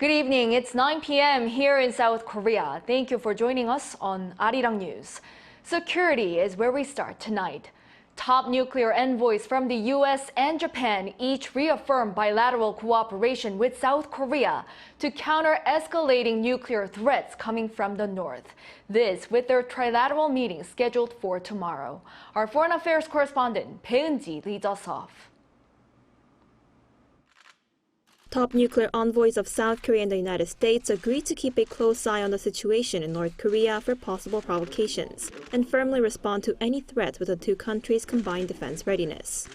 Good evening. It's 9 p.m. here in South Korea. Thank you for joining us on Arirang News. Security is where we start tonight. Top nuclear envoys from the U.S. and Japan each reaffirmed bilateral cooperation with South Korea to counter escalating nuclear threats coming from the north. This with their trilateral meeting scheduled for tomorrow. Our foreign affairs correspondent Bae Eun-ji leads us off. Top nuclear envoys of South Korea and the United States agreed to keep a close eye on the situation in North Korea for possible provocations and firmly respond to any threats with the two countries' combined defense readiness.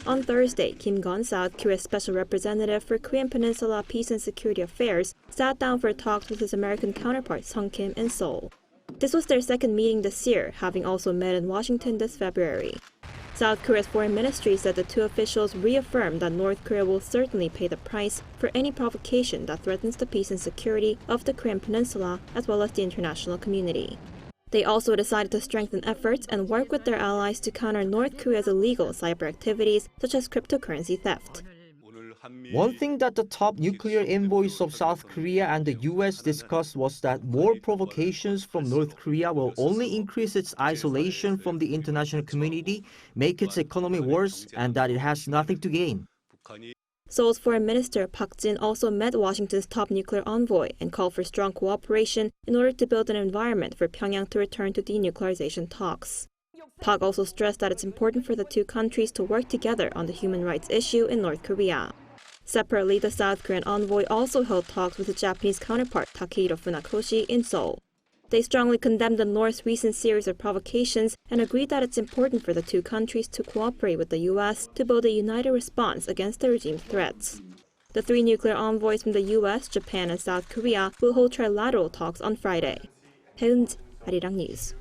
On Thursday, Gunn, South Korea's special representative for Korean Peninsula Peace and Security Affairs, sat down for talks with his American counterpart Sung Kim in Seoul. This was their second meeting this year, having also met in Washington this February. South Korea's foreign ministry said the two officials reaffirmed that North Korea will certainly pay the price for any provocation that threatens the peace and security of the Korean Peninsula as well as the international community. They also decided to strengthen efforts and work with their allies to counter North Korea's illegal cyber activities such as cryptocurrency theft. One thing that the top nuclear envoys of South Korea and the U.S. discussed was that more provocations from North Korea will only increase its isolation from the international community, make its economy worse, and that it has nothing to gain. Seoul's Foreign Minister Park Jin also met Washington's top nuclear envoy and called for strong cooperation in order to build an environment for Pyongyang to return to denuclearization talks. Park also stressed that it's important for the two countries to work together on the human rights issue in North Korea. Separately, the South Korean envoy also held talks with the Japanese counterpart Takehiro Funakoshi in Seoul. They strongly condemned the North's recent series of provocations and agreed that it's important for the two countries to cooperate with the U.S. to build a united response against the regime's threats. The three nuclear envoys from the U.S., Japan, and South Korea will hold trilateral talks on Friday. Bae Eun-ji, Arirang News.